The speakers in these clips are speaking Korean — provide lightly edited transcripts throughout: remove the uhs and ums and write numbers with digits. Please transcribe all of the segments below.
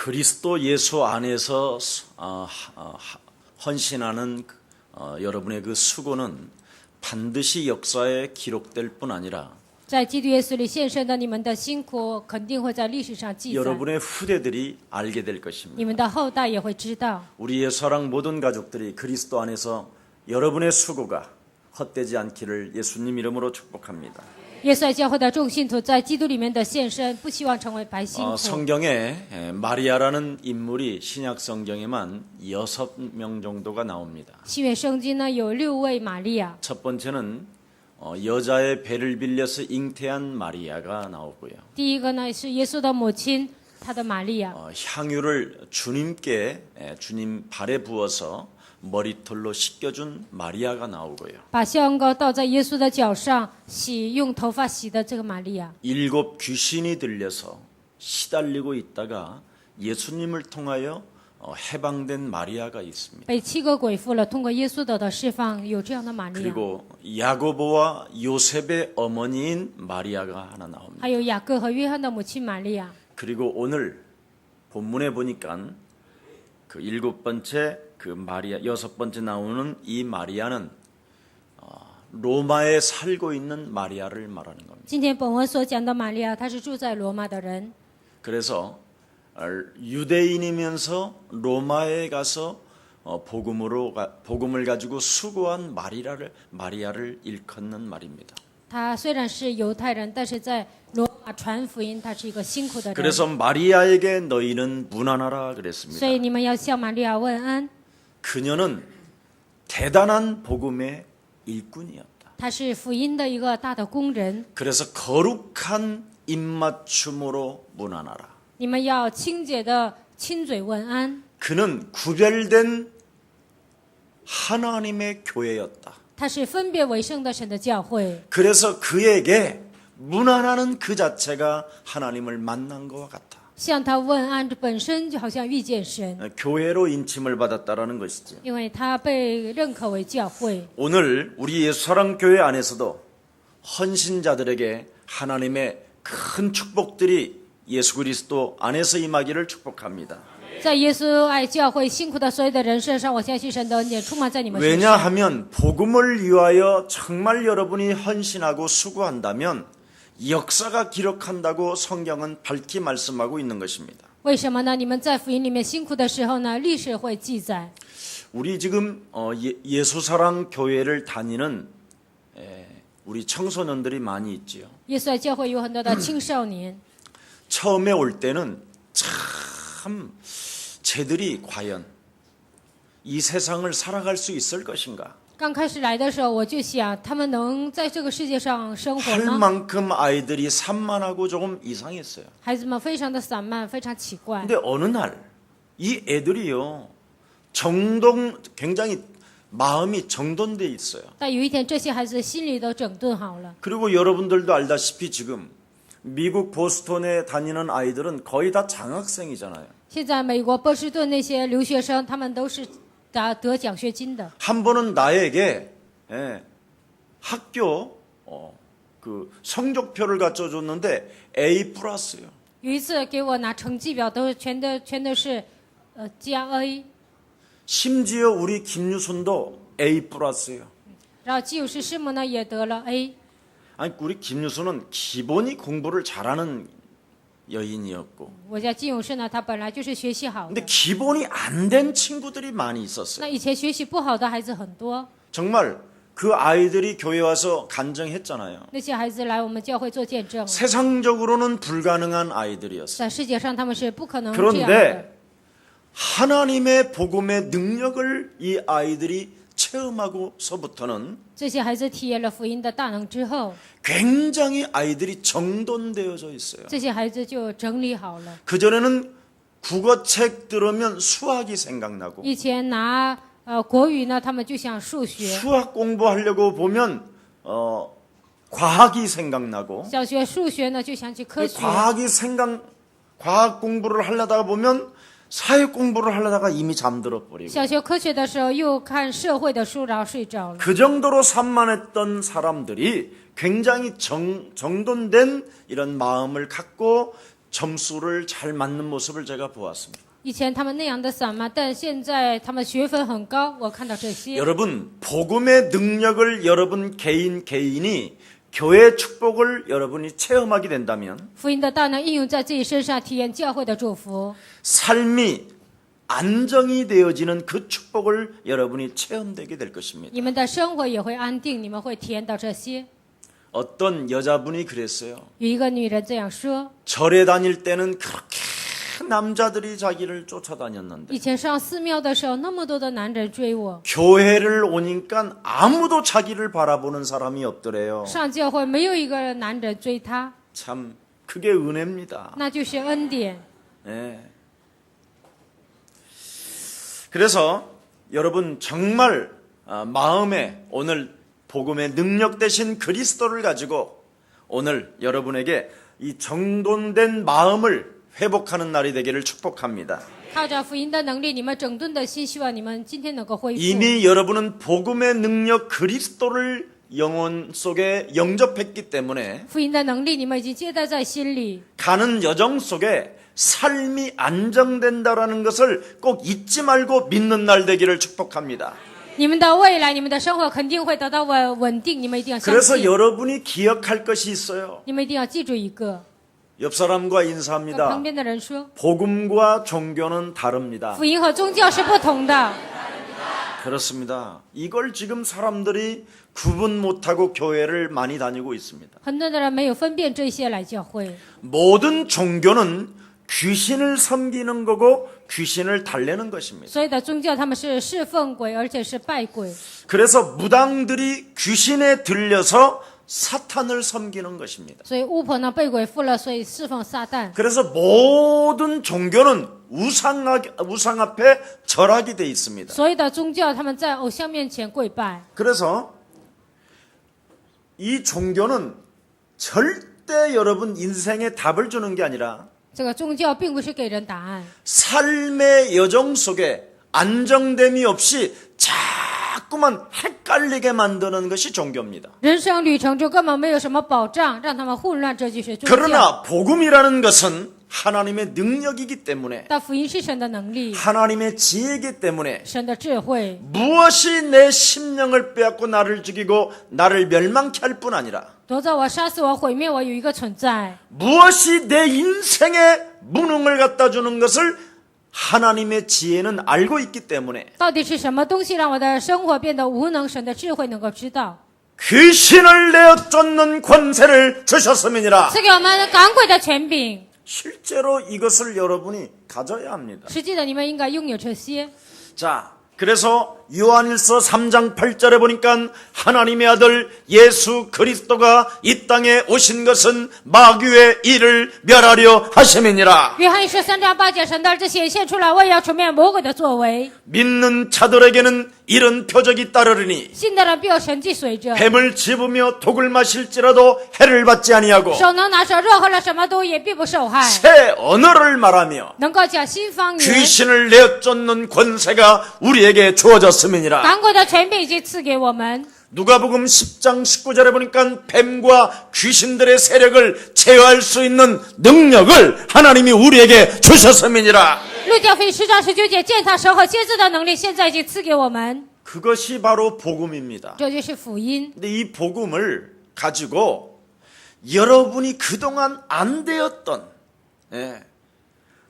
그리스도 예수 안에서 헌신하는 여러분의 그 수고는 반드시 역사에 기록될 뿐 아니라 在基督耶稣里献身的你们的辛苦，肯定会在历史上记载， 여러분의 후대들이 알게 될 것입니다. 你们的后代也会知道。 우리의 사랑 모든 가족들이 그리스도 안에서 여러분의 수고가 헛되지 않기를 예수님 이름으로 축복합니다. 耶稣爱教会的众信徒在基督里面的献身，不希望成为白辛苦。 성경에 마리아라는 인물이 신약 성경에만 6명 정도가 나옵니다. 新约圣经呢有6位玛利亚， 첫 번째는 여자의 배를 빌려서 잉태한 마리아가 나오고요. 第一个呢是耶稣的母亲，她的玛利亚， 향유를 주님께 주님 발에 부어서 머리털로 씻겨준 마리아가 나오고요. 把香膏倒在耶稣的脚上洗，用头发洗的这个玛利亚。 7 귀신이 들려서 시달리고 있다가 예수님을 통하여 해방된 마리아가 있습니다. 被7个鬼附了，通过耶稣得到释放，有这样的玛利亚。 그리고 야고보와 요셉의 어머니인 마리아가 하나 나옵니다. 还有雅各和约翰的母亲玛利亚。 그리고 오늘 본문에 보니까 그 7번째 그 마리아 6번째 나오는 이 마리아는 로마에 살고 있는 마리아를 말하는 겁니다. 今天本文所讲的玛利亚，她是住在罗马的人， 그래서 유대인이면서 로마에 가서 복음을 가지고 수고한 마리아를 일컫는 말입니다. 她虽然是犹太人，但是在罗马传福音，她是一个辛苦的人。 그래서 마리아에게 너희는 문안하라 所 그랬습니다. 以你们要向玛利亚问安。 그녀는 대단한 복음의 일꾼이었다. 她是福音的一个大的工人。 그래서 거룩한 입맞춤으로 문안하라. 你们要清洁的亲嘴问安。 그는 구별된 하나님의 교회였다. 她是分别为圣的神的教会， 그래서 그에게 문안하는 그 자체가 하나님을 만난 것과 같아. 向她问安本身就好像遇见神， 교회로 인침을 받았다라는 것이죠. 因为她被认可为教会。 오늘 우리 예수사랑교회 안에서도 헌신자들에게 하나님의 큰 축복들이 예수 그리스도 안에서 임하기를 축복합니다. 在耶稣爱教会辛苦的所有的人身上，我相信神的恩典充满在你们身上。 왜냐하면 복음을 위하여 정말 여러분이 헌신하고 수고한다면 역사가 기록한다고 성경은 밝히 말씀하고 있는 것입니다. 为什么呢？你们在福音里面辛苦的时候呢，历史会记载。 우리 지금 예수사랑 교회를 다니는 우리 청소년들이 많이 있지요. 耶稣爱教会有很多的青少年， 처음에 올 때는 참 쟤들이 과연 이 세상을 살아갈 수 있을 것인가? 刚开始来的时候，我就想，他们能在这个世界上生活 할 吗？ 만큼 아이들이 산만하고 조금 이상했어요. 孩子们非常的散漫，非常奇怪。 근데 어느 날 이 애들이요 굉장히 마음이 정돈돼 있어요. 但有一天，这些孩子心里都整顿好了。 그리고 여러분들도 알다시피 지금 미국 보스턴에 다니는 아이들은 거의 다 장학생이잖아요. 现在美国波士顿那些留学生，他们都是得奖学金的。 한 번은 나에게 학교 그 성적표를 갖다 줬는데 A 플러스요. 有一次给我拿成绩表，全都是加 A， 심지어 우리 김유순도 A 플러스요. 然后基友师师母呢也得了 A。 아니 우리 김유순은 기본이 공부를 잘하는 여인이었고, 我家金勇士呢，他本来就是学习好 근데 的， 기본이 안 된 친구들이 많이 있었어요. 那以前学习不好的孩子很多， 정말 그 아이들이 교회 와서 간증했잖아요. 那些孩子来我们教会做见证， 세상적으로는 불가능한 아이들이었어요. 在世界上他们是不可能这样的。 그런데 하나님의 복음의 능력을 이 아이들이 체험하고서부터는 这些孩子体验了福音的大能之后， 굉장히 아이들이 정돈되어져 있어요. 这些孩子就整理好了。 그전에는 국어책 들으면 수학이 생각나고 以前拿国语呢，他们就想数学； 수학 공부하려고 보면 과학이 생각나고 小学数学呢就想起科学； 과학 공부를 하려다가 보면 사회 공부를 하려다가 이미 잠들어 버리고 小学科学的时候又看社会的书，然后睡着了。 그 정도로 산만했던 사람들이 굉장히 정돈된 이런 마음을 갖고 점수를 잘 맞는 모습을 제가 보았습니다. 以前他们那样的散漫，但现在他们学分很高。我看到这些， 여러분, 복음의 능력을 여러분 개인이 교회 축복을 여러분이 체험하게 된다면 福音的大能应用在自己身上，体验教会的祝福， 삶이 안정이 되어지는 그 축복을 여러분이 체험되게 될 것입니다. 你们的生活也会安定，你们会体验到这些。 어떤 여자분이 그랬어요. 有一个女人这样说： 절에 다닐 때는 그렇게 남자들이 자기를 쫓아다녔는데 以前上寺庙的时候，那么多的男人追我， 교회를 오니까 아무도 자기를 바라보는 사람이 없더래요. 上教会没有一个男人追她， 참 그게 은혜입니다. 那就是恩典。 네. 그래서 여러분 정말 마음에 오늘 복음의 능력 되신 그리스도를 가지고 오늘 여러분에게 이 정돈된 마음을 회복하는 날이 되기를 축복합니다. 靠着福音的能力，你们整顿的心，希望你们今天能够恢复。 이미 여러분은 복음의 능력 그리스도를 영혼 속에 영접했기 때문에 福音的能力，你们已经接待在心里。 가는 여정 속에 삶이 안정된다라는 것을 꼭 잊지 말고 믿는 날 되기를 축복합니다. 你们的未来，你们的生活肯定会得到稳定，你们一定要相 그래서 信。 여러분이 기억할 것이 있어요. 你们一定要记住一个， 옆 사람과 跟 인사합니다. 旁边的人说， 복음과 종교는 다릅니다. 福音和宗教是不同的。 그렇습니다. 이걸 지금 사람들이 구분 못하고 교회를 많이 다니고 있습니다. 很多的人没有分辨这些来教会。 모든 종교는 귀신을 섬기는 거고 귀신을 달래는 것입니다. 所有的宗教他们是侍奉鬼，而且是拜鬼。 그래서 무당들이 귀신에 들려서 사탄을 섬기는 것입니다. 所以巫婆呢被鬼附了，所以侍奉撒旦。 그래서 모든 종교는 우상 앞에 절하게 돼 있습니다. 所有的宗教他们在偶像面前跪拜。 그래서 이 종교는 절대 여러분 인생에 답을 주는 게 아니라 这个宗教并不是给人答案， 삶의 여정 속에 안정됨이 없이 자꾸만 헷갈리게 만드는 것이 종교입니다. 人生旅程中根本没有什么保障，让他们混乱，这就是宗教。 그러나 복음이라는 것은 하나님의 능력이기 때문에 但福音是神的能力， 하나님의 지혜이기 때문에 神的智慧。 무엇이 내 심령을 빼앗고 나를 죽이고 나를 멸망케 할 뿐 아니라 夺走我、杀死我、毁灭我有一个存在， 무엇이 내 인생에 무능을 갖다 주는 것을 하나님의 지혜는 알고 있기 때문에 到底是什么东西让我的生活变得无能？神的智慧能够知道， 귀신을 내어 쫓는 권세를 주셨음이니라. 赐给我们赶鬼的权柄。 실제로 이것을 여러분이 가져야 합니다. 实际的，你们应该拥有这些。 자, 그래서 요한일서 3장 8절에 보니까 하나님의 아들 예수 그리스도가 이 땅에 오신 것은 마귀의 일을 멸하려 하심이니라. 约翰一书3章8节，神的儿子显现出来，为要除灭魔鬼的作为。 믿는 자들에게는 이런 표적이 따르리니 信的人必有神迹随着， 뱀을 집으며 독을 마실지라도 해를 받지 아니하고 手能拿手，任何了什么都也必不受害， 새 언어를 말하며 能够讲新方言。 귀신을 내어 쫓는 권세가 우리에게 주어졌음이니라. 赶鬼的权柄已经赐给我们。 누가복음 10장 19절에 보니까 뱀과 귀신들의 세력을 제어할 수 있는 능력을 하나님이 우리에게 주셨음이니라. 路加福音10章19节，践踏蛇和蝎子的能力，现在已经赐给我们， 그것이 바로 복음입니다. 这就是福音。 근데 이 복음을 가지고 여러분이 그동안 안 되었던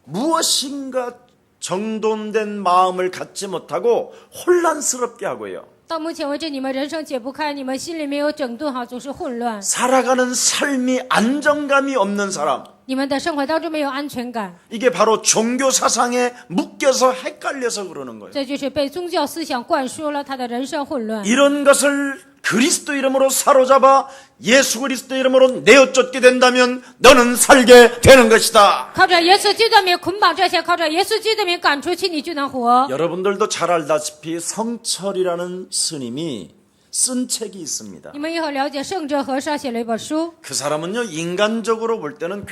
무엇인가 정돈된 마음을 갖지 못하고 혼란스럽게 하고요. 到目前为止，你们人生解不开，你们心里没有整顿好，总是混乱， 살아가는 삶이 안정감이 없는 사람. 你们的生活当中没有安全感， 이게 바로 종교 사상에 묶여서 헷갈려서 그러는 거예요. 这就是被宗教思想灌输了他的人生混乱。 이런 것을 그리스도 이름으로 사로잡아 예수 그리스도 이름으로 내어쫓게 된다면 너는 살게 되는 것이다. 靠着耶稣基督的名捆绑这些，靠着耶稣基督的名赶出去，你就能活。 여러분들도 잘 알다시피 성철이라는 스님이 쓴 책이 있습니다. 你们以后了解圣哲和尚写了一本书， 그 사람은요 인간적으로 볼 때는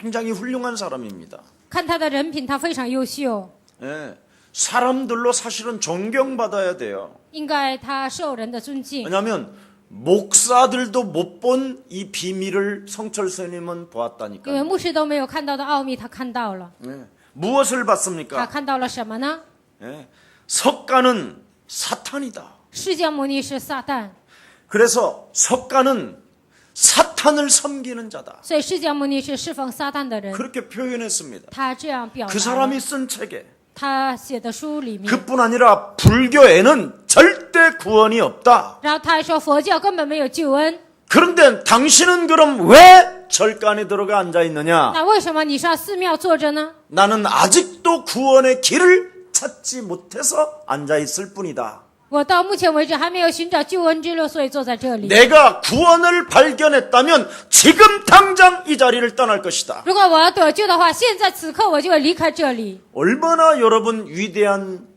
굉장히 훌륭한 사람입니다. 看他的人品，他非常优秀， 예, 사람들로 사실은 존경받아야 돼요. 应该他受人的尊敬。 왜냐하면 목사들도 못 본 이 비밀을 성철 스님은 因为 보았다니까요. 牧师都没有看到的奥秘，他看到了。 네. 무엇을 他 봤습니까? 看到了什么呢？ 네. 석가는 사탄이다. 释迦牟尼是撒旦， 그래서 석가는 사탄을 섬기는 자다. 所以释迦牟尼是侍奉撒旦的人。 그렇게 표현했습니다. 他这样表 그 达了。 사람이 쓴 책에. 他写的书里面， 그뿐 아니라 불교에는 절대 구원이 없다. 然后他还说佛教根本没有救恩。 그런데 당신은 그럼 왜 절간에 들어가 앉아 있느냐? 那为什么你上寺庙坐着呢？ 나는 아직도 구원의 길을 찾지 못해서 앉아 있을 뿐이다. 我到目前为止还没有寻找救恩之路，所以坐在这里。 내가 구원을 발견했다면 지금 당장 이 자리를 떠날 것이다. 如果我要得救的话，现在此刻我就会离开这里。 얼마나 여러분 위대한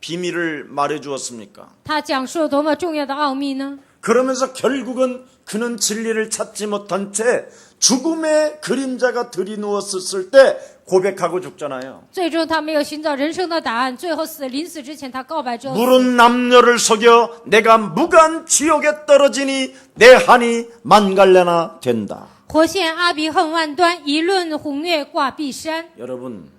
비밀을 말해 주었습니까? 他讲述了多么重要的奥秘呢？ 그러면서 결국은 그는 진리를 찾지 못한 채 죽음의 그림자가 들이누웠을 때 고백하고 죽잖아요. 最终他没有寻找人生的答案，最后临死之前他告白之后， 물은 남녀를 속여 내가 무간 지옥에 떨어지니 내 한이 만갈래나 된다. 火线阿鼻恨万端，一论红月挂碧山。 여러분,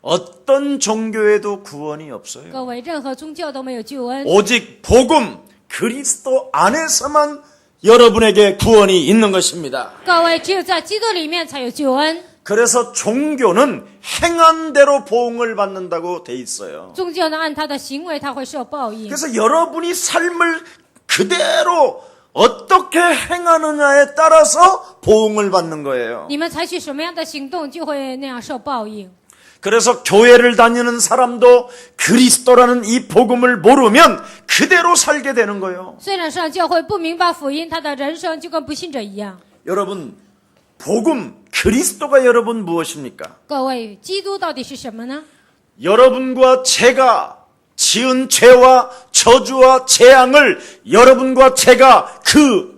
어떤 종교에도 구원이 없어요. 各位，任何宗教都没有救恩， 오직 복음 그리스도 안에서만 여러분에게 구원이 있는 것입니다. 各位，只有在基督里面才有救恩。 그래서 종교는 행한 대로 보응을 받는다고 돼 있어요. 宗教呢，按他的行为他会受报应。 그래서 여러분이 삶을 그대로 어떻게 행하느냐에 따라서 보응을 받는 거예요. 你们采取什么样的行动，就会那样受报应。 그래서 교회를 다니는 사람도 그리스도라는 이 복음을 모르면 그대로 살게 되는 거예요. 虽然上教会不明白福音，他的人生就跟不信者一样。 여러분, 복음 그리스도가 여러분 무엇입니까? 各位，基督到底是什么呢？ 여러분과 제가 지은 죄와 저주와 재앙을 여러분과 제가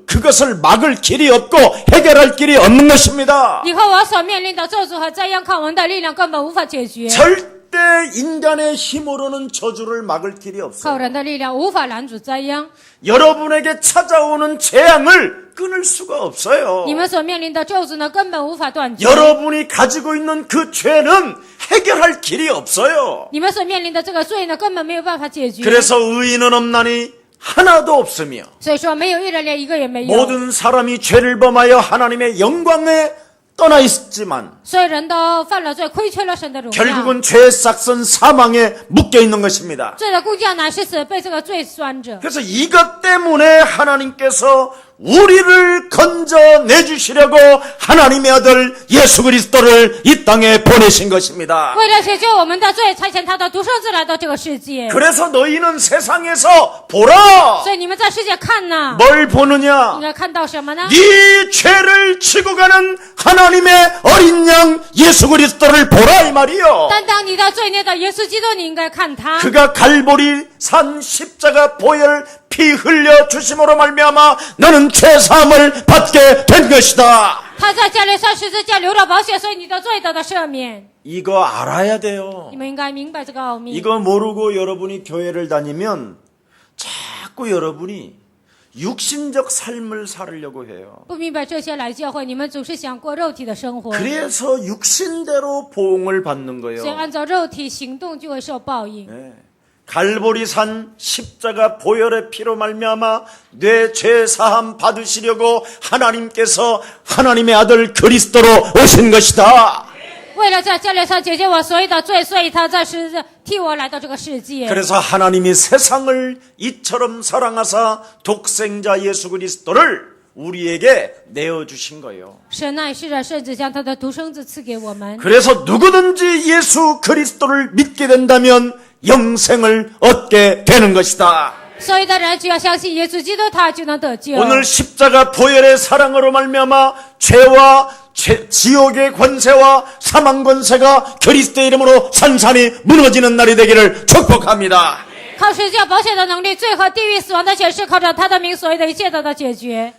그것을 막을 길이 없고 해결할 길이 없는 것입니다. 你和我所面临的咒诅和灾殃，靠我们的力量根本无法解决， 절대 인간의 힘으로는 저주를 막을 길이 靠 없어요. 人的力量无法拦阻灾殃。 여러분에게 찾아오는 재앙을 끊을 수가 없어요. 你们所面临的咒诅呢，根本无法断绝。 여러분이 가지고 있는 그 죄는 해결할 길이 없어요. 你们所面临的这个罪呢，根本没有办法解决。 그래서 의인은 없나니 하나도 없으며 所以说，没有一人，连一个也没有。 모든 사람이 죄를 범하여 하나님의 영광에 떠나 있지만 所有人都犯了罪，亏缺了神的荣耀。 결국은 죄의 싹선 사망에 묶여 있는 것입니다. 罪的工匠乃是死，被这个罪拴着。 그래서 이것 때문에 하나님께서 우리를 건져내주시려고 하나님의 아들 예수 그리스도를 이 땅에 보내신 것입니다. 为了解救我们的罪，差遣他的独生子来到这个世界。 그래서 너희는 세상에서 보라. 所以你们在世界看呐， 뭘 你 보느냐? 要看到什么呢？ 네 죄를 지고 가는 하나님의 어린 양 예수 그리스도를 보라 이 말이요. 担当你的罪孽的耶稣基督，你应该看他。 그가 갈보리 산 십자가 보혈 피 흘려 주심으로 말미암아 너는 죄 사함을 받게 된 것이다. 他在加利山十字架流了宝血，所以你的罪得到赦免。 이거 알아야 돼요. 你们应该明白这个奥秘。 이거 모르고 여러분이 교회를 다니면 자꾸 여러분이 육신적 삶을 살으려고 해요. 不明白这些来教会，你们总是想过肉体的生活， 그래서 육신대로 보응을 받는 所以 거예요. 按照肉体行动就会受报应。 네. 갈보리산 십자가 보혈의 피로 말미암아 내 죄 사함 받으시려고 하나님께서 하나님의 아들 그리스도로 오신 것이다. 为了在加利山解决我所有的罪，所以他在十字替我来到这个世界。 그래서 하나님이 세상을 이처럼 사랑하사 독생자 예수 그리스도를 우리에게 내어주신 거예요. 神乃是的，甚至将他的独生子赐给我们。 그래서 누구든지 예수 그리스도를 믿게 된다면 영생을 얻게 되는 것이다. 所有的人只要相信耶稣基督，他就能得救。 오늘 십자가 보혈의 사랑으로 말미암아 죄와 지옥의 권세와 사망 권세가 그리스도의 이름으로 산산이 무너지는 날이 되기를 축복합니다. 靠十字架保险的能力，罪和地狱死亡的解释，靠着他的名，所有的一切得到解决。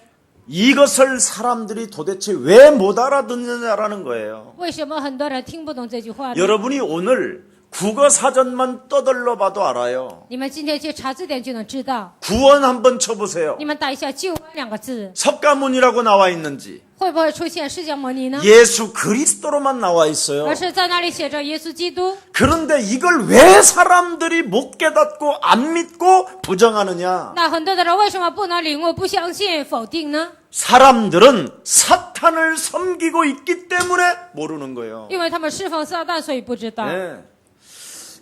이것을 사람들이 도대체 왜 못 알아듣느냐라는 거예요. 为什么很多人听不懂这句话呢？ 여러분이 오늘 국어사전만 떠들러 봐도 알아요. 你们今天去查字典就能知道。 구원 한번 쳐보세요. 你们打一下救恩两个字， 석가모니라고 나와 있는지 会不会出现释迦牟尼呢？ 예수 그리스도로만 나와 있어요. 而是在那里写着耶稣基督。 그런데 이걸 왜 사람들이 못 깨닫고 안 믿고 부정하느냐? 那很多的人为什么不能领悟、不相信、否定呢？ 사람들은 사탄을 섬기고 있기 때문에 모르는 거예요. 因为他们侍奉撒旦，所以不知道。 네.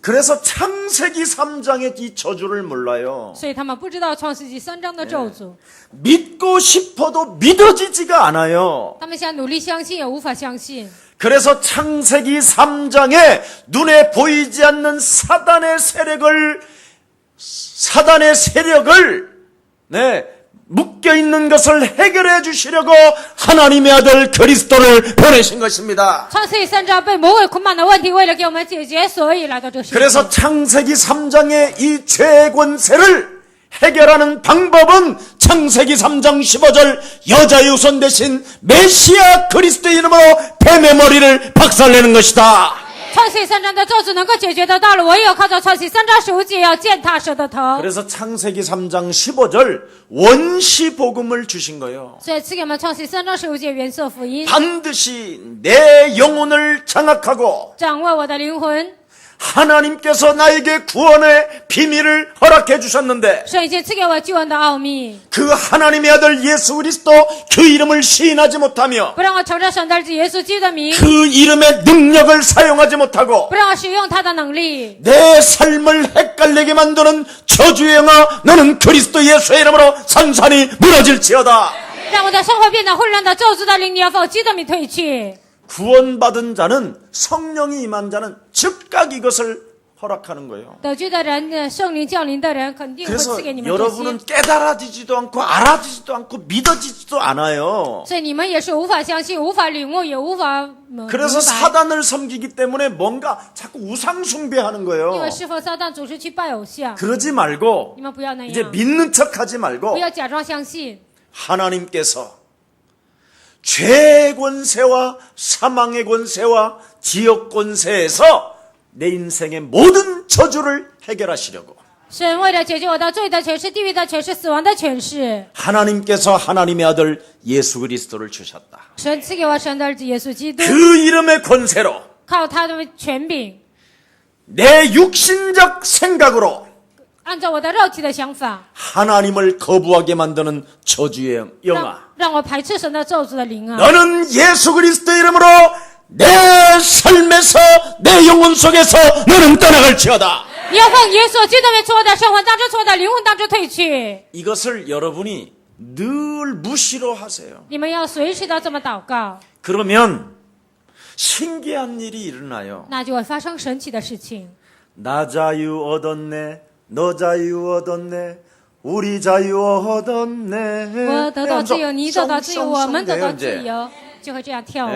그래서 창세기 3장의 이 저주를 몰라요. 所以他们不知道创世纪3章的咒诅。 믿고 싶어도 믿어지지가 않아요. 他们想努力相信，也无法相信。 그래서 창세기 3장에 눈에 보이지 않는 사단의 세력을 묶여 있는 것을 해결해 주시려고 하나님의 아들 그리스도를 보내신 것입니다. 创世纪3章被魔鬼捆绑的问题，为了给我们解决，所以来到这个世界。 그래서 창세기 3장의 이 죄의 권세를 해결하는 방법은 창세기 3장 15절 여자의 후손 대신 메시아 그리스도의 이름으로 뱀의 머리를 박살내는 것이다. 创世纪3章的咒诅能够解决得到了，唯有靠着创世纪3章15节要践踏蛇的头。 그래서 창세기 3장 15절 원시 복음을 주신 거예요. 所以赐给我们创世纪3章15节原色福音， 반드시 내 영혼을 장악하고 掌握我的灵魂。 하나님께서 나에게 구원의 비밀을 허락해 주셨는데 神已经赐给我救恩的奥秘， 그 하나님의 아들 예수 그리스도 그 이름을 시인하지 못하며 不让我承认神的儿子耶稣基督的名， 그 이름의 능력을 사용하지 못하고 不让我使用他的能力， 내 삶을 헷갈리게 만드는 저주의 영아 너는 그리스도 예수의 이름으로 산산이 무너질지어다. 让我的生活变得混乱的咒诅的灵，你要否基督的名退去。 구원받은 자는 성령이 임한 자는 즉각 이것을 허락하는 거예요. 得救的人，圣灵降临的人，肯定会 그래서 赐给你们这些。 여러분은 깨달아지지도 않고 알아지지도 않고 믿어지지도 않아요. 所以你们也是无法相信、无法领悟，也无法明白。 그래서 사단을 섬기기 때문에 뭔가 자꾸 우상 숭배하는 因 거예요. 为侍奉撒旦总是去拜偶像， 그러지 말고 你们不要那 이제 样， 믿는 척하지 말고 不要假装相信。 하나님께서 죄의 권세와 사망의 권세와 지역 권세에서 내 인생의 모든 저주를 해결하시려고 神为了解决我的罪的权势、地狱的权势、死亡的权势， 하나님께서 하나님의 아들 예수 그리스도를 주셨다. 神赐给我神的儿子耶稣基督， 그 이름의 권세로 靠他的权柄， 내 육신적 생각으로 按照我的肉体的想法， 하나님을 거부하게 만드는 저주의 영아 让我排斥神的咒诅的灵啊！ 너는 예수 그리스도의 이름으로 내 삶에서 내 영혼 속에서 너는 떠나갈지어다. 你要奉耶稣基督的名，从我的生活当中，从我的灵魂当中退去。 이것을 여러분이 늘 무시로 하세요. 你们要随时的这么祷告， 그러면 신기한 일이 일어나요. 那就会发生神奇的事情。 나 자유 얻었네, 너 자유 얻었네, 우리 자유 얻었네. 我得到自由，你得到自由，我们得到自 이제 由，就会这样跳舞，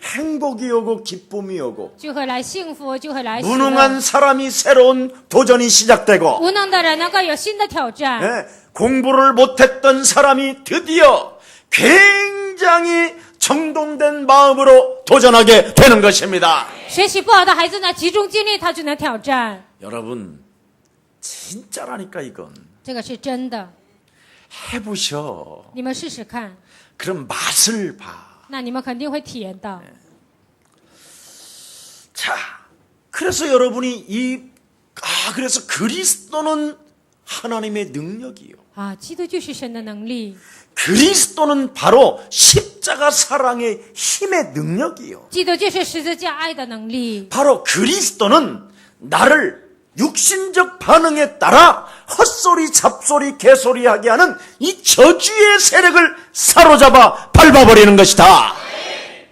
행복이 오고 기쁨이 오고 就会来幸福，就会来喜乐。 무능한 사람이 새로운 도전이 시작되고 无能的人能够有新的挑战， 공부를 못했던 사람이 드디어 굉장히 정돈된 마음으로 도전하게 되는 것입니다. 学习不好的孩子呢，集中精力他就能挑战。 여러분 진짜라니까 이건 这个是真的， 해보셔. 你们试试看， 그럼 맛을 봐. 那你们肯定会体验到。 자, 그래서 여러분이 그래서 그리스도는 하나님의 능력이요. 啊，基督就是神的能力， 그리스도는 바로 십자가 사랑의 힘의 능력이요. 基督就是十字架爱的能力。 바로 그리스도는 나를 육신적 반응에 따라 헛소리, 잡소리, 개소리하게 하는 이 저주의 세력을 사로잡아 밟아버리는 것이다.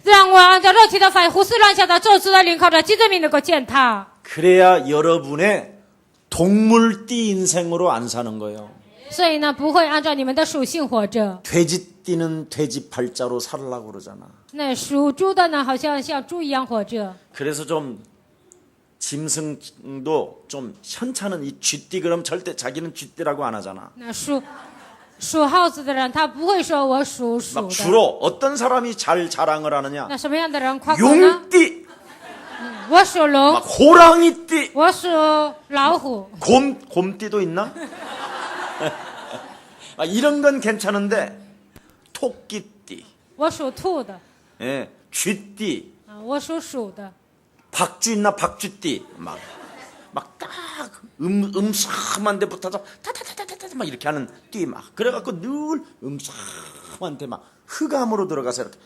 让我按照肉体的反应胡思乱想的咒诅的灵，靠着基督名能够践踏。 그래야 여러분의 동물띠 인생으로 안 사는 거예요. 所以呢，不会按照你们的属性活着。 돼지띠는 돼지 팔자로 살라고 그러잖아. 那属猪的呢，好像像猪一样活着。 그래서 좀 짐승도 좀 현찮은 이 쥐띠 그럼 절대 자기는 쥐띠라고 안 하잖아. 那属耗子的人，他不会说我属鼠 막 的。 주로 어떤 사람이 잘 자랑을 하느냐? 那什么样的人夸口呢？ 용띠. 我属 막 龙， 호랑이띠, 我属老虎， 곰띠도 있나? 이런 건 괜찮은데 토끼띠, 我属兔的， 예, 쥐띠, 我属鼠的， 박쥐 있나? 박쥐띠 막 딱 음삼한 데 붙어서 타타타타타 막 이렇게 하는 띠 막 그래갖고 늘 음삼한 데 막 흑암으로 들어가서 이렇게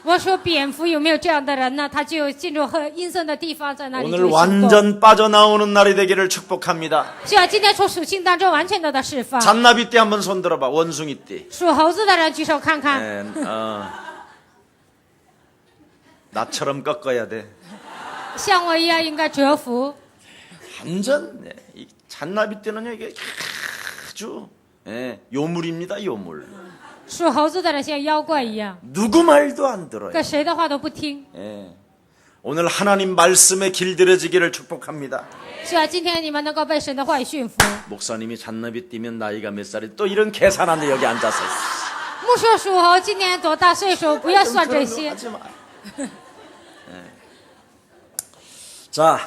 我属蝙蝠，有没有这样的人呢？他就进入阴森的地方，在那里 오늘 就行动。 완전 빠져나오는 날이 되기를 축복합니다. 希望今天从属性当中完全得到释放。 잔나비띠 한번 손 들어봐. 원숭이띠. 属猴子的人举手看看， 예, 나처럼 꺾어야 돼. 像我一样应该折服。 완전 이 잔나비띠는요 이게 아주 요물입니다. 요물. 属猴子的人像妖怪一样， 누구 말도 안 들어요. 跟谁的话都不听。 예. 오늘 하나님 말씀에 길들여지기를 축복합니다. 希望今天你们能够被神的话语驯服。 목사님이 잔나비띠면 나이가 몇 살이 또 이런 계산하는데 여기 앉아서 牧师属猴，今年多大岁数？不要算这些。 하지 마. 자,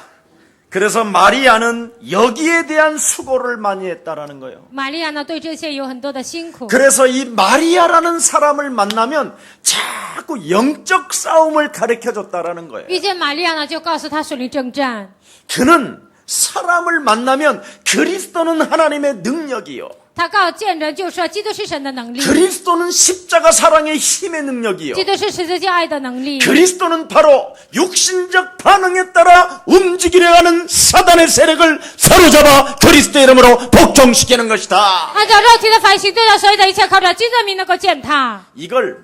그래서 마리아는 여기에 대한 수고를 많이 했다라는 거예요. 玛利亚呢，对这些有很多的辛苦。 그래서 이 마리아라는 사람을 만나면 자꾸 영적 싸움을 가르쳐 줬다라는 거예요. 遇见玛利亚呢，就告诉他属灵征战。 그는 사람을 만나면 그리스도는 하나님의 능력이요. 他告见人就说，基督是神的能力， 그리스도는 십자가 사랑의 힘의 능력이요. 基督是十字架爱的能力。 그리스도는 바로 육신적 반응에 따라 움직이려 하는 사단의 세력을 사로잡아 그리스도의 이름으로 복종시키는 것이다. 按照肉体的反行对待所有的一切，靠着基督的名能够践踏。 이걸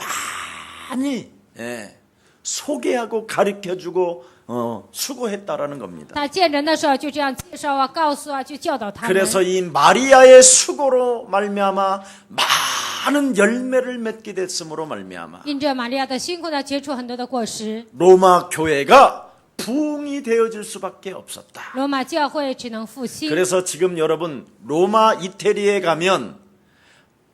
많이 소개하고 가르쳐주고 수고했다라는 겁니다. 他见人的时候就这样介绍啊，告诉啊，就教导他们。 그래서 이 마리아의 수고로 말미암아 많은 열매를 맺게 됐으므로 말미암아 因着玛利亚的辛苦呢，结出很多的果实， 로마 교회가 부흥이 되어질 수밖에 없었다. 罗马教会只能复兴。 그래서 지금 여러분 로마 이태리에 가면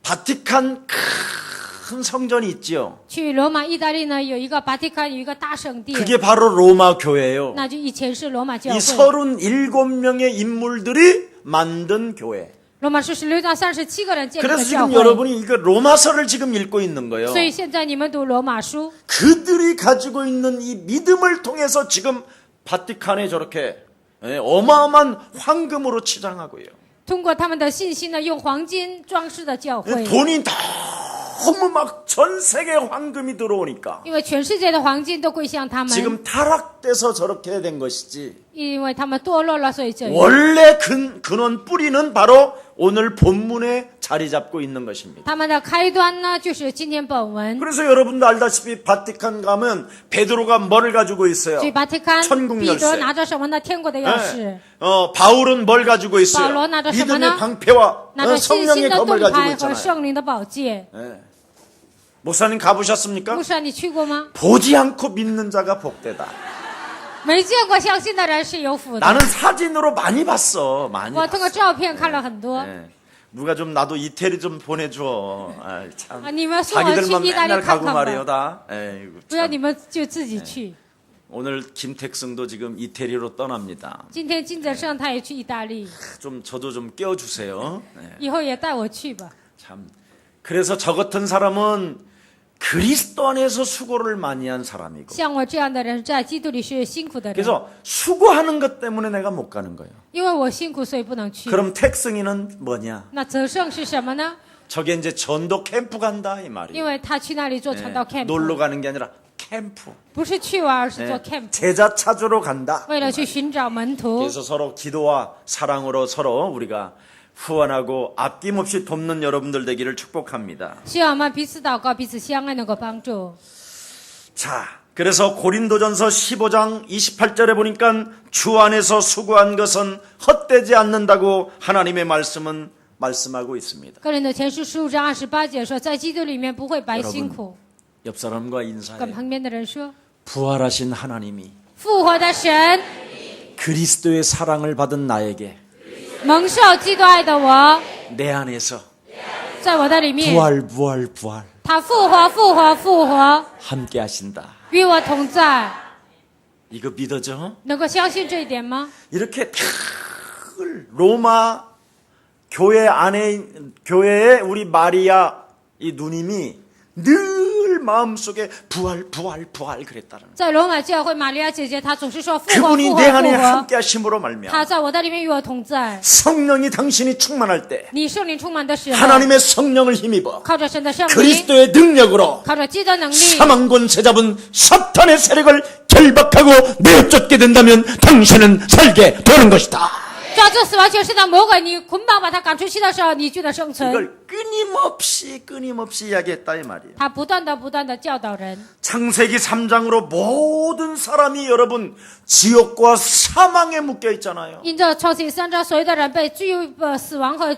바티칸 큰 성전이 있지요. 去罗马意大利呢，有一个巴提康，有一个大圣殿， 그게 바로 로마 교회예요. 那就以前是罗马教 이 会。 37명의 인물들이 만든 교회. 罗马是16到37个人建立的 그래서 教 지금 会。 여러분이 이거 로마서를 지금 읽고 있는 거예요. 所以现在你们读罗马书， 그들이 가지고 있는 이 믿음을 통해서 지금 바티칸에 저렇게 어마어마한 황금으로 치장하고요. 通过他们的信心呢，用黄金装饰的教会。 돈이 너무 막 전 세계 황금이 들어오니까 因为全世界的黄金都归向他们， 지금 타락돼서 저렇게 된 것이지 因为他们堕落了，所以这样。 원래 근원 뿌리는 바로 오늘 본문에 자리 잡고 있는 것입니다. 他们的开端呢，就是今天本文。 그래서 여러분도 알다시피 바티칸 가면 베드로가 뭐를 가지고 있어요? 所以巴提康 천국 彼得 열쇠. 拿着什么呢？天国的钥匙。 네. 바울은 뭘 가지고 있어요? 바울은拿着什么呢？ 믿음의 방패와 拿着信心 성령의 的 검을 盾 가지고 牌和 있잖아요. 圣灵的宝剑。 목사님 가보셨습니까? 牧师，你去过吗？ 보지 않고 믿는 자가 복되다. 没见过相信的人是有福的。 나는 사진으로 많이 봤어. 많이 我通过 봤어. 照片看了很多。 네. 누가 좀 나도 이태리 좀 보내줘. 아이, 참. 你们送我去 자기들만 意大利 맨날 看 가고 看 말이에요 吧， 다. 에이구, 不要 참. 你们就自己去。 오늘 김택승도 지금 이태리로 떠납니다. 今天金泽胜他也去意大利， 좀 저도 좀 껴주세요. 네. 以后也带我去吧。 참. 그래서 저 같은 사람은 그리스도 안에서 수고를 많이 한 사람이고. 像我这样的人，在基督里是辛苦的人， 그래서 수고하는 것 때문에 내가 못 가는 거예요. 因为我辛苦，所以不能去。 그럼 택승이는 뭐냐? 那泽胜是什么呢？ 저게 이제 전도 캠프 간다 이 因 말이에요. 为他去那里做传道 camp， 놀러 가는 게 아니라 캠프. 不是去玩，而是做 네. camp， 제자 찾으러 간다. 为了去寻找门徒。 그래서 서로 기도와 사랑으로 서로 우리가 후원하고 아낌없이 돕는 여러분들 되기를 축복합니다. 希望我们彼此祷告，彼此相爱，能够帮助。 자, 그래서 고린도전서 15장 28절에 보니까 주 안에서 수고한 것은 헛되지 않는다고 하나님의 말씀은 말씀하고 있습니다. 哥林多前书15章28节说，在基督里面不会白辛苦。 옆 사람과 跟 인사해. 旁边的人说， 부활하신 하나님이 复活的神 그리스도의 사랑을 받은 나에게 蒙受基督爱的我， 내 안에서 在我的里面， 부활 他复活，复活，复活， 함께 하신다. 与我同在。 이거 믿어져? 能够相信这一点吗？ 이렇게 늘 로마 교회 안에 교회에 우리 마리아 이 누님이 늘 마음속에 부활 그랬다는 거예요. 在罗马教会，玛利亚姐姐她总是说复活， 그분이 复活， 내 复 안에 活。 함께 하심으로 말미암아 他在我的里面与我同在。 성령이 당신이 충만할 때 你圣灵充满的时候， 하나님의 성령을 힘입어 靠着神的圣灵， 그리스도의 능력으로 靠着基督的能力， 사망권 세잡은 사탄의 세력을 결박하고 내쫓게 된다면 당신은 살게 되는 것이다. 抓住死亡权势的魔鬼，你捆绑把他赶出去的时候，你就得生存。 이걸 끊임없이 이야기했다 이 말이에요. 他不断的教导人。 창세기 3장으로 모든 사람이 여러분 지옥과 사망에 묶여 있잖아요. 因着创世3章，所有的人被拘死亡和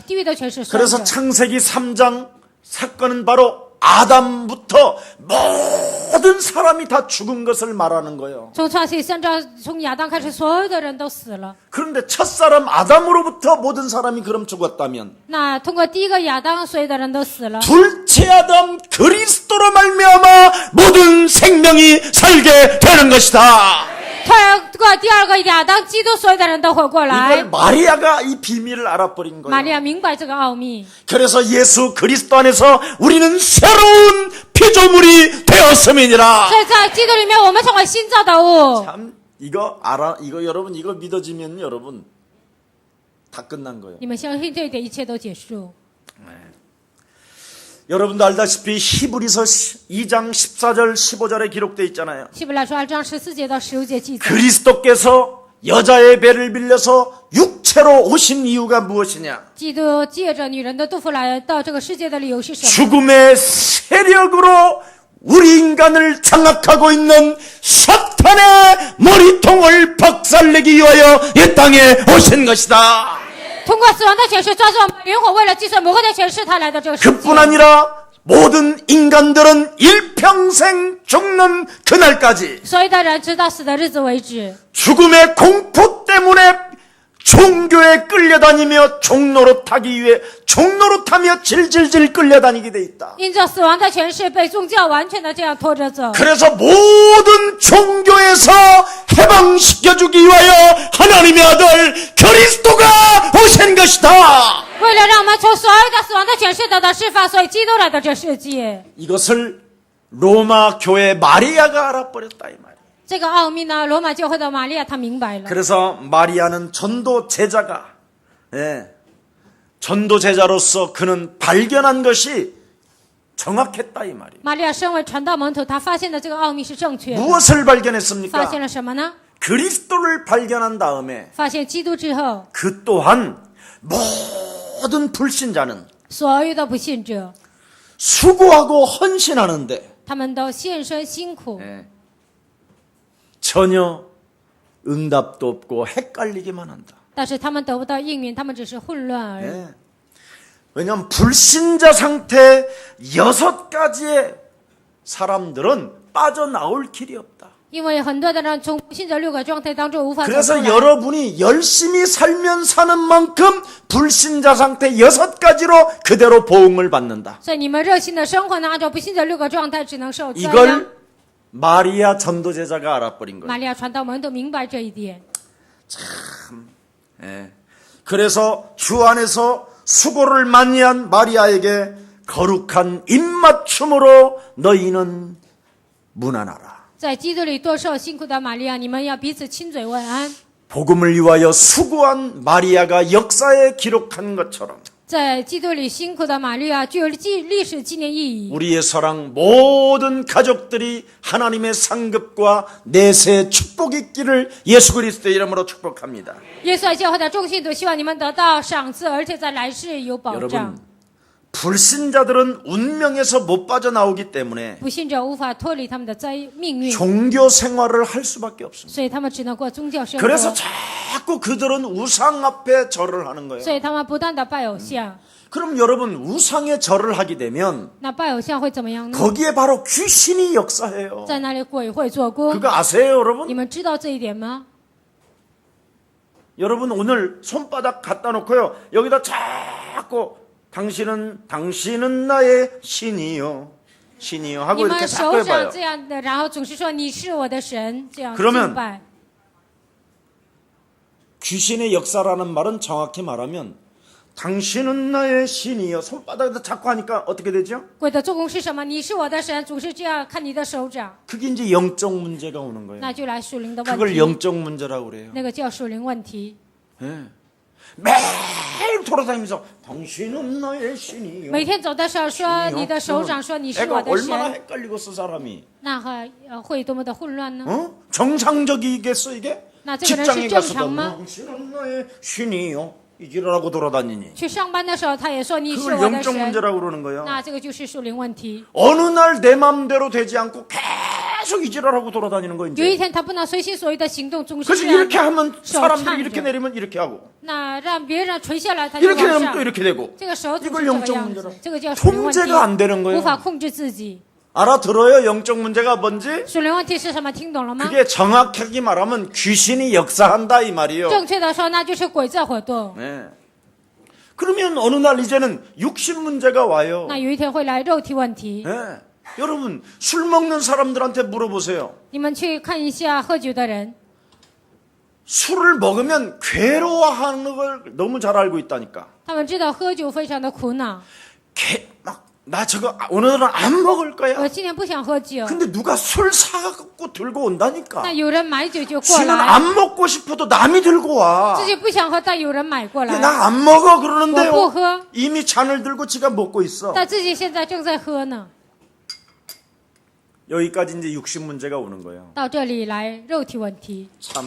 地狱的权势拴 그래서 着。 창세기 3장 사건은 바로 아담부터 모든 사람이 다 죽은 것을 말하는 거예요. 从创世3章，从亚当开始，所有的人都死了。 그런데 첫사람 아담으로부터 모든 사람이 그럼 죽었다면 那通过第一个亚当，所有的人都死了。 둘째 아담 그리스도로 말미암아 모든 생명이 살게 되는 것이다. 通过第二个亚当，基督，所有的人都活过来 이걸 。 마리아가 이 비밀을 알아버린 玛利 거예요. 亚明白这个奥秘， 그래서 예수 그리스도 안에서 우리는 새로운 피조물이 되었음이니라. 所以在基督里面，我们成为新造的物。 참 이거 여러분 이거 믿어지면 여러분 다 끝난 거예요. 你们相信这一点，一切都结束。 여러분도 알다시피 히브리서 2장 14절 15절에 기록되어 있잖아요. 希伯来书2章14节到15节记载， 그리스도께서 여자의 배를 빌려서 육체로 오신 이유가 무엇이냐? 基督借着女人的肚腹来到这个世界的理由是什么？ 죽음의 세력으로 우리 인간을 장악하고 있는 사탄의 머리통을 박살내기 위하여 이 땅에 오신 것이다. 通过死亡的权势抓住我们灵魂，为了计算魔鬼的权势，他来到这个世界。 그뿐 아니라 모든 인간들은 일평생 죽는 그날까지 所有的人直到死的日子为止， 죽음의 공포 때문에 종교에 끌려다니며 종로로 타며 질질질 끌려다니게 돼 있다. 因着死亡的权势被宗教完全的这样拖着走。 그래서 모든 종교에서 해방시켜주기 위하여 하나님의 아들 그리스도가 오신 것이다. 为了让我们从所有的死亡的权势得到释放，所以基督来到这世界。 이것을 로마 교회 마리아가 알아버렸다 이 말이에요. 这个奥秘呢，罗马教会的玛利亚她明白了。 그래서 마리아는 전도 제자가 전도 제자로서 그는 발견한 것이 정확했다 이 말이에요. 玛利亚身为传道门徒，她发现的这个奥秘是正确的。 무엇을 发 발견했습니까? 现了什么呢？ 그리스도를 발견한 다음에 发现基督之后， 그 또한 모든 불신자는 所有的不信者， 수고하고 헌신하는데 他们都献身辛苦， 전혀 응답도 없고 헷갈리기만 한다. 但是他们得不到应允，他们只是混乱而已。 예. 왜냐하면 불신자 상태 6가지의 사람들은 빠져나올 길이 없다. 因为很多的人从不信者6个状态当中无法走出 그래서 来。 여러분이 열심히 살면 사는 만큼 불신자 상태 6가지로 그대로 보응을 받는다. 所以你们热心的生活呢，按照不信者6个状态，只能受灾殃。 이걸 마리아 전도제자가 알아버린 거예요. 玛利亚传道门都明白这一点， 예. 그래서 주 안에서 수고를 많이 한 마리아에게 거룩한 입맞춤으로 너희는 문안하라. 在基督里多受辛苦的玛利亚，你们要彼此亲嘴问安。 복음을 위하여 수고한 마리아가 역사에 기록한 것처럼 在基督里辛苦的玛利亚具有历史纪念意义。 우리의 사랑 모든 가족들이 하나님의 상급과 내세 축복이 있기를 예수 그리스도의 이름으로 축복합니다. 耶稣爱教会的众信徒希望你们得到赏赐，而且在来世有保障。 여러분 불신자들은 운명에서 못 빠져나오기 때문에 不信者无法脱离他们的命运， 종교 생활을 할 수밖에 없습니다. 所以他们只能过宗教生活。 그래서 자꾸 그들은 우상 앞에 절을 하는 거예요. 所以他们不断的拜偶像。 그럼 여러분 우상에 절을 하게 되면 那拜偶像会怎么样呢？ 거기에 바로 귀신이 역사해요. 在那里鬼会做工。 그거 아세요, 여러분? 你们知道这一点吗？ 여러분 오늘 손바닥 갖다 놓고요. 여기다 자꾸 당신은 나의 신이요. 신이요 你 하고 们 이렇게 手 자꾸 掌 해봐요. 这样的，然后总是说你是我的神，这样 그러면 敬拜。 귀신의 역사라는 말은 정확히 말하면 당신은 나의 신이요 손바닥에다 자꾸 하니까 어떻게 되죠? 鬼的做工是什么？你是我的神，总是这样看你的手掌， 그게 이제 영적 문제가 오는 거예요. 那就来属灵的问 그걸 题。 영적 문제라고 그래요. 那个叫属灵问题。 예. 매일 돌아다니면서 당신은 나의 신이요. 每天走的时候说你的手掌，说你是 애가 我的 얼마나 神， 헷갈리겠어 사람이. 那会多么的混乱呢？ 어? 정상적이겠어 이게? 那这个人 직장에 是正 가서도 常吗？ 당신은 나의 신이요. 이지랄하고 돌아다니니. 去上班的时候，他也说你是 그걸 我的 영적 神， 문제라고 그러는 거예요. 那这个就是属灵问题。 어느 날 내 마음대로 되지 않고 계속 이지랄하고 돌아다니는 거 有 이제. 一天他不能随心所欲的行动，总是 그래서 这样 이렇게 하면 手 사람들이 颤 이렇게 着。 내리면 이렇게 하고 那让别人垂下来，他就 이렇게 往 내리면 上 또 。 이렇게 되고 这个手总 이걸 是这个 영적 样子 문제라. ，这个叫属灵问题， 통제가 안 되는 无 거예요. 法控制自己。 알아들어요? 영적 문제가 뭔지? 属灵问题是什么？听懂了吗？ 그게 정확하게 말하면 귀신이 역사한다 이 말이에요. 正确的说，那就是鬼在活动。 네. 그러면 어느 날 이제는 육신 문제가 와요. 那有一天会来肉体问题。 네. 여러분 술 먹는 사람들한테 물어보세요. 你们去看一下喝酒的人， 술을 먹으면 괴로워하는 걸 너무 잘 알고 있다니까. 他们知道喝酒非常的苦恼。 나 저거 오늘은 안 먹을 我 거야. 今天不想喝酒， 근데 누가 술 사갖고 들고 온다니까. 那有人买酒就过 지는 来， 안 먹고 싶어도 남이 들고 와. 自己不想喝，但有人买过来， 나 안 먹어 我 그러는데요. 不喝， 이미 잔을 들고 지가 먹고 있어. 但自己现在正在喝呢。 여기까지 이제 육신 문제가 오는 거예요. 到这里来肉体问题， 참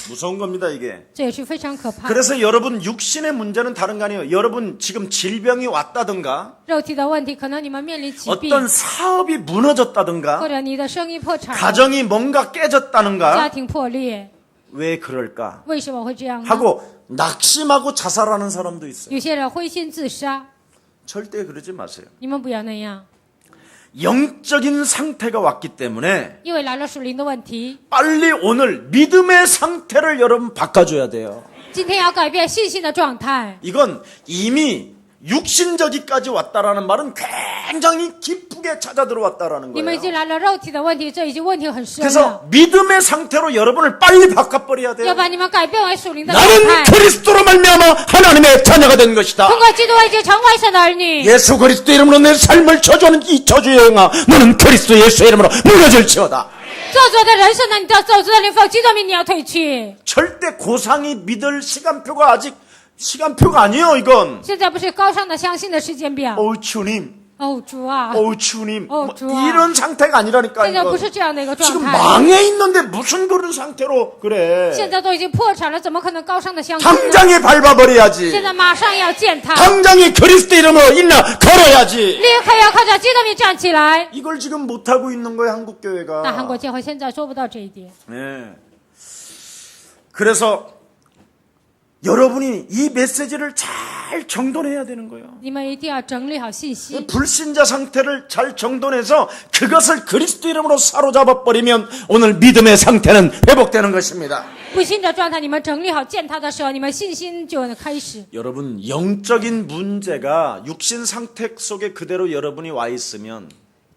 무서운 겁니다 이게. 这也是非常可怕。 그래서 여러분 육신의 문제는 다른 거 아니에요. 여러분 지금 질병이 왔다든가 肉体的问题，可能你们面临疾病， 어떤 사업이 或 무너졌다든가 者你的生意破产， 가정이 뭔가 家 깨졌다는가 庭破裂， 왜 그럴까 为什么会这样呢？ 하고 낙심하고 자살하는 사람도 있어요. 有些人灰心自杀， 절대 그러지 마세요. 你们不要那样， 영적인 상태가 왔기 때문에 因为来了属灵的问题。 빨리 오늘 믿음의 상태를 여러분 바꿔줘야 돼요. 今天要改变信心的状态， 이건 이미 육신적이까지 왔다라는 말은 굉장히 깊게 찾아 들어왔다라는 你们已 거예요. 经来了肉体的问题，这已经问题很深了。 그래서 믿음의 상태로 여러분을 빨리 바꿔버려야 要 돼요. 把你们改变为属灵的状 나는 态， 그리스도로 말미암아 하나님의 자녀가 된 것이다. 通过基督已经成为神的儿女。 예수 그리스도 이름으로 내 삶을 저주하는 이 저주의 영아 너는 그리스도 예수의 이름으로 무너질지어다. 做作的人生呢，你的走出的灵奉基督名，你要退去。 절대 고상이 믿을 시간표가 아직 시간표가 아니에요 이건. 现在不是高尚的相信的时间表。 어우 주님 哦，主啊， 어우 주님 어, 뭐 좋아. 이런 상태가 아니라니까 现在不 이건. 是这样的一个状 지금 态。 망해 있는데 무슨 그런 상태로 그래. 现在都已经破产了，怎么可能高尚的相信呢？ 당장에 밟아버려야지. 现在马上要践踏， 당장에 그리스도 이름으로 일나 걸어야지. 立刻要靠着基督名站起来。 이걸 지금 못하고 있는 거예요 한국 교회가. 但韩国教会现在做不到这一点。 네. 그래서 여러분이 이 메시지를 잘 정돈해야 되는 거예요. 你们一定要整理好信息， 불신자 상태를 잘 정돈해서 그것을 그리스도 이름으로 사로잡아 버리면 오늘 믿음의 상태는 회복되는 것입니다. 不信的状态，你们整理好践踏的时候，你们信心就能开始。 여러분 영적인 문제가 육신 상태 속에 그대로 여러분이 와 있으면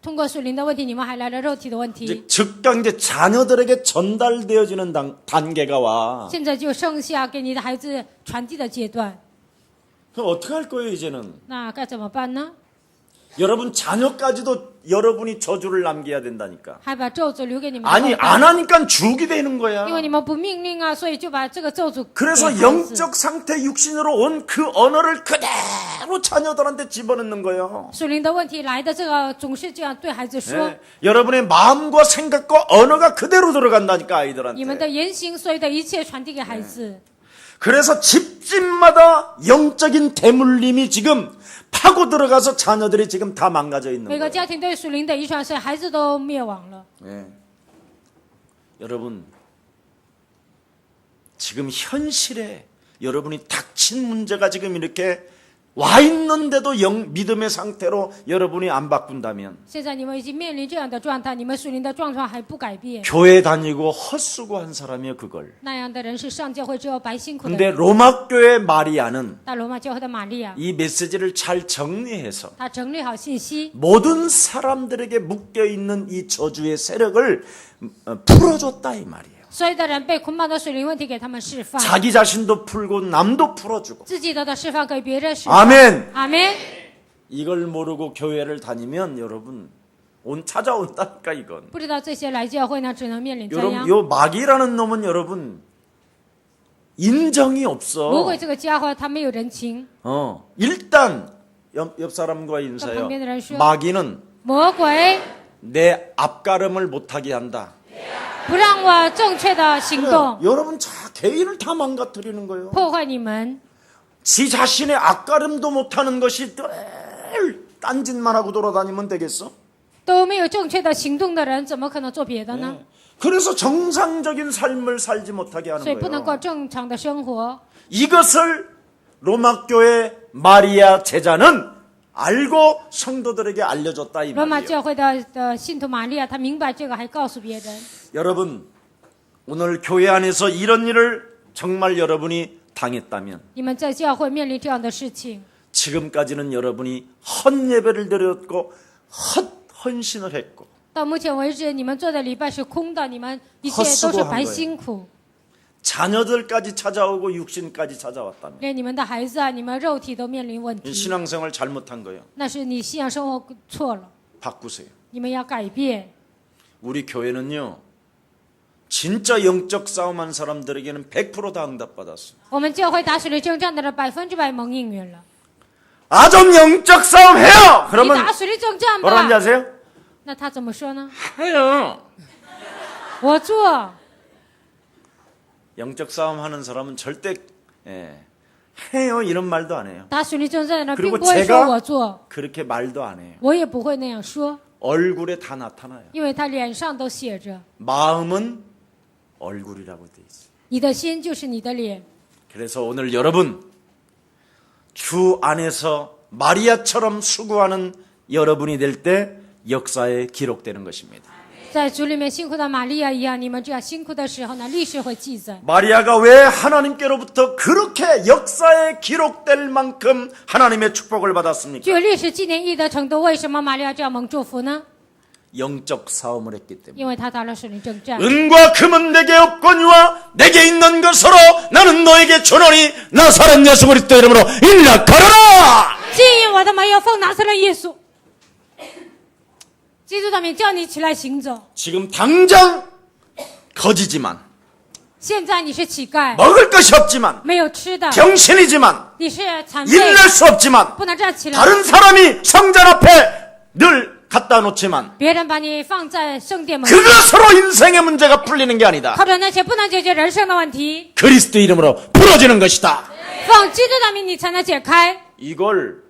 通过属灵的问题，你们还来了肉体的问 이제 题。 즉각 이제 자녀들에게 전달되어지는 단계가 와. 现在就剩下给你的孩子传递的阶段， 그럼 어떻게 할 거예요 이제는? 那该怎么办呢？ 여러분 자녀까지도 여러분이 저주를 남겨야 된다니까. 还把咒诅留给你们的 아니 后代 안 하니까 죽이 되는 거야. 因为你们不命令啊，所以就把这个咒诅给 그래서 孩子。 영적 상태 육신으로 온 그 언어를 그대로 자녀들한테 집어넣는 거예요. 属灵的问题来的这个总是这样对孩子说， 네. 여러분의 마음과 생각과 언어가 그대로 들어간다니까 你们的 아이들한테. 言行所有的一切传递给孩子。 그래서 집집마다 영적인 대물림이 지금 파고 들어가서 자녀들이 지금 다 망가져 있는 每个 거예요. 家庭都有属灵的遗传，所以孩子都灭亡了。 네. 여러분 지금 현실에 여러분이 닥친 문제가 지금 이렇게 와 있는데도 믿음의 상태로 여러분이 안 바꾼다면 现在你们已经面临这样的状态，你们属灵的状况还不改变， 교회 다니고 헛수고한 사람이요 그걸. 那样的人是上教会之后白辛苦的 근데 人。 로마교회 마리아는 但罗马教会的玛利亚， 이 메시지를 잘 정리해서 她整理好信息， 모든 사람들에게 묶여있는 이 저주의 세력을 풀어줬다 이 말이에요. 所有的人被捆绑的水灵问题给他们释放， 자기 자신도 풀고 남도 풀어주고. 自己得到释放，给别人释放。 아멘. 阿门。 이걸 모르고 교회를 다니면 여러분 찾아온다니까 이건. 不知道这些来教会呢，只能面临这样 여러분 。 요 마귀라는 놈은 여러분 인정이 魔 없어. 鬼这个家伙，他没有人情。 일단 옆 사람과 인사요.旁边的人说。 마귀는 魔鬼 내 앞가름을 못하게 한다. 不让我正确的行动， 여러분 개인을 다 망가뜨리는 거예요. 破坏你们。 지 자신의 앞가름도 못하는 것이 늘 딴짓만 하고 돌아다니면 되겠어? 都没有正确的行动的人，怎么可能做别的呢？ 그래서 정상적인 삶을 살지 못하게 하는 所以不能过 거예요. 正常的生活。 이것을 로마교회 마리아 제자는 알고 성도들에게 알려줬다 이 罗马 말이에요. 教会的信徒玛利亚，她明白这个，还告诉别人。 여러분 오늘 교회 안에서 이런 일을 정말 여러분이 당했다면 你们在教会面临这样的事情， 지금까지는 여러분이 헛 예배를 드렸고 헛 헌신을 했고 到目前为止，你们做的礼拜是空的，你们一切都是白辛苦。 자녀들까지 찾아오고 육신까지 찾아왔다면 连你们的孩子啊，你们肉体都面临问 이 题， 신앙생활 잘못한 거예요. 那是你信仰生活错了， 바꾸세요. 你们要改变。 우리 교회는요 진짜 영적 싸움한 사람들에게는 100%다 응답받았어요. 我们教会打水的征战的人100%蒙应允了。 아 좀 영적 싸움 해요. 你 그러면 打水的征战 뭐라는지 吧。 아세요? 那他怎么说呢？ 해요. 我做。 영적 싸움 하는 사람은 절대 해요 이런 말도 안 해요. 打水力征战的人 그리고 并不会说 제가 我做， 그렇게 말도 안 해요. 我也不会那样说， 얼굴에 다 나타나요. 因为他脸上都写着， 마음은 얼굴이라고 돼 있어요. 你的心就是你的脸。 그래서 오늘 여러분 주 안에서 마리아처럼 수고하는 여러분이 될 때 역사에 기록되는 것입니다. 在主里面辛苦的玛利亚一样，你们这样辛苦的时候呢，历史会记载。 마리아가 왜 하나님께로부터 그렇게 역사에 기록될 만큼 하나님의 축복을 받았습니까? 具有历史纪念意义的程度，为什么玛利亚这样蒙祝福呢？ 영적 싸움을 했기 때문에. 因为她打了水灵征战。 은과 금은 내게 없거니와 내게 있는 것으로 나는 너에게 주노니 나사렛 예수 그리스도 이름으로 일어나가라. 金银我的没有，奉拿撒勒耶稣基督的名叫你起来行走。 지금 당장 거지지만 现在你是乞丐， 먹을 것이 없지만 没有吃的， 병신이지만 你是残废， 일낼 수 없지만 不能站起来。 다른 사람이 성전 앞에 늘 갖다 놓지만 别人把你放在圣殿门， 그것으로 인생의 문제가 풀리는 게 아니다. 靠着那些不能解决人生的问题， 그리스도 이름으로 풀어지는 것이다. 奉基督的名你才能解开。 이걸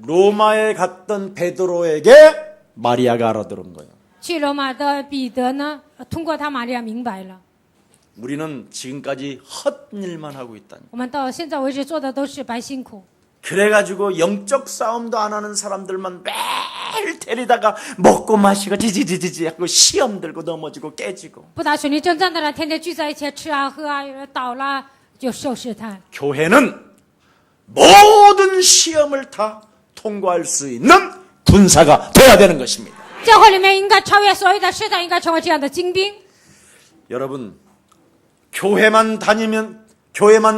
로마에 갔던 베드로에게 마리아가 알아들은 거예요. 去罗马的彼得呢，通过他玛利亚明白了。 우리는 지금까지 헛일만 하고 있다니. 我们到现在为止做的都是白辛苦， 그래가지고 영적 싸움도 안 하는 사람들만 매일 데리다가 먹고 마시고 지지지지지 하고 시험 들고 넘어지고 깨지고. 不打水力征战的人天天聚在一起吃啊喝啊，有人倒了就受试探。 교회는 모든 시험을 다 통과할 수 있는 군사가 돼야 되는 것입니다. 教会里面应该超越所有的试探，应该成为这样的精兵。 여러분, 교회만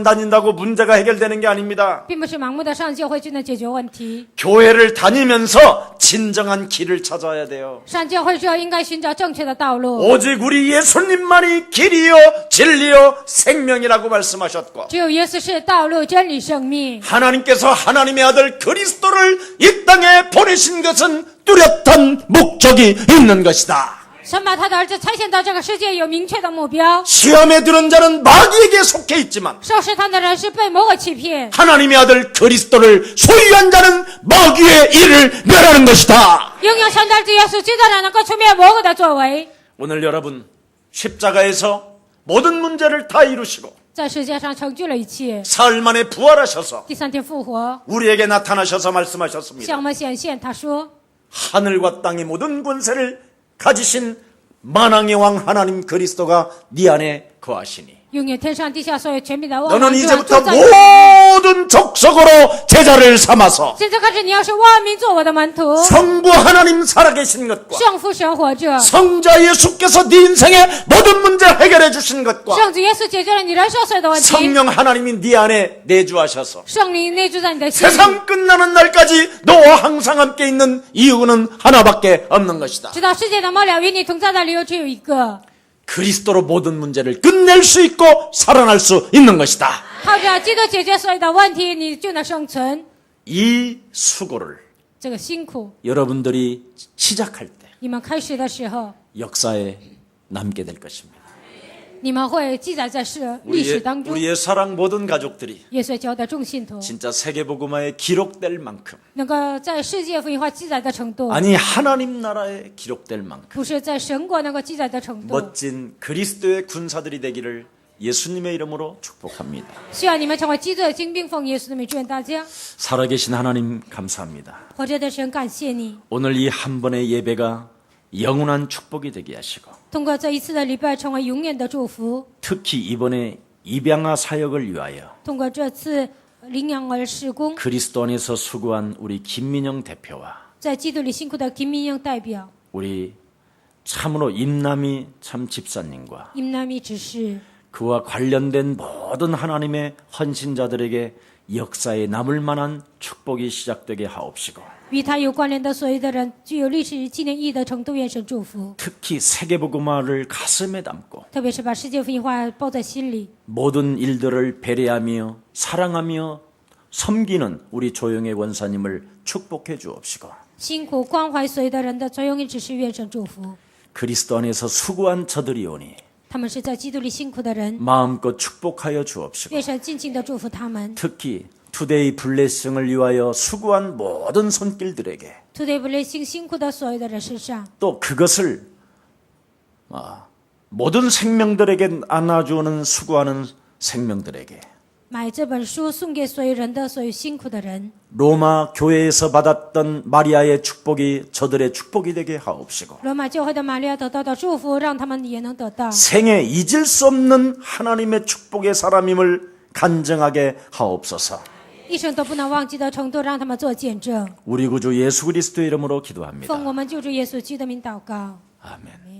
다닌다고 문제가 해결되는 게 아닙니다. 并不是盲目的上教会就能解决问题， 교회를 다니면서 진정한 길을 찾아야 돼요. 上教会之后应该寻找正确的道路。 오직 우리 예수님만이 길이요 진리요 생명이라고 말씀하셨고 只有耶稣是道路、真理、生命。 하나님께서 하나님의 아들 그리스도를 이 땅에 보내신 것은 뚜렷한 목적이 있는 것이다. 神把他的儿子差遣到这个世界有明确的目标。 시험에 들은 자는 마귀에게 속해 있지만 受试探的人是被魔鬼欺骗， 하나님의 아들 그리스도를 소유한 자는 마귀의 일을 멸하는 것이다. 拥有神的儿子耶稣基督的人能够出灭魔鬼的作为。 오늘 여러분 십자가에서 모든 문제를 다 이루시고 在世界上成就了一切。 사흘 만에 부활하셔서 第3天复活， 우리에게 나타나셔서 말씀하셨습니다. 向我们显现。他说： 하늘과 땅의 모든 권세를 가지신 만왕의 왕 하나님 그리스도가 네 안에 거하시니 拥有天上地下所有权柄的万 너는 王之王 이제부터 住在你。 모든 족속으로 제자를 삼아서 现在开始，你要是万民做我的门徒， 성부 하나님 살아계신 것과 圣父神活着， 성자 예수께서 네 인생의 모든 문제 해결해 주신 것과 圣子耶稣解决了你人生所有的问题， 성령 하나님이 네 안에 내주하셔서 圣灵内住在你的心里。 세상 끝나는 날까지 너와 항상 함께 있는 이유는 하나밖에 없는 것이다. 直到世界的末了，与你同在的理由只有一个， 그리스도로 모든 문제를 끝낼 수 있고 살아날 수 있는 것이다. 靠着基督解决所有的问题，你就能生存。 이 수고를 这个辛苦， 여러분들이 시작할 때 你们开始的时候， 역사에 남게 될 것입니다. 你们会记载在历史当中。 우리의 사랑 모든 가족들이 耶稣教的众信徒 진짜 세계복음화에 기록될 만큼 能够在世界福音化记载的程度， 아니 하나님 나라에 기록될 만큼 不是在神国能够记载的程度。 멋진 그리스도의 군사들이 되기를 예수님의 이름으로 축복합니다. 希望你们成为基督的精兵，奉耶稣的名祝愿大家。 살아계신 하나님 감사합니다. 活着的神，感谢你， 오늘 이 한 번의 예배가 영원한 축복이 되게 하시고 通过这一次的礼拜成为永远的祝福。 특히 이번에 입양아 사역을 위하여 通过这次领养儿施工， 그리스도 안에서 수고한 우리 김민영 대표와 在基督里辛苦的金明英代表 우리 참으로 임남희 참 집사님과 임남이执事， 그와 관련된 모든 하나님의 헌신자들에게 역사에 남을 만한 축복이 시작되게 하옵시고 与他有关联的所有的人，具有历史纪念意义的程度，愿神祝福。 특히 세계복음화를 가슴에 담고 特别是把世界福音化抱在心里， 모든 일들을 배려하며 사랑하며 섬기는 우리 조영의 원사님을 축복해 주옵시고 辛苦关怀所有的人的作用也只是愿神祝福。 그리스도 안에서 수고한 저들이오니 他们是在基督里辛苦的人， 마음껏 축복하여 주옵시고 愿神尽情的祝福他们。 특히 투데이 블레싱을 위하여 수고한 모든 손길들에게 Today blessing辛苦的所有的人身上， 또 그것을 모든 생명들에게 안아주는 수고하는 생명들에게 买这本书送给所有人的所有辛苦的人。 로마 교회에서 받았던 마리아의 축복이 저들의 축복이 되게 하옵시고 罗马教会的玛利亚得到的祝福，让他们也能得到。 생애 잊을 수 없는 하나님의 축복의 사람임을 간증하게 하옵소서. 一生都不能忘记的程度，让他们做见证。 우리 구주 예수 그리스도의 이름으로 기도합니다. 奉我们救主耶稣基督的名祷告。 아멘.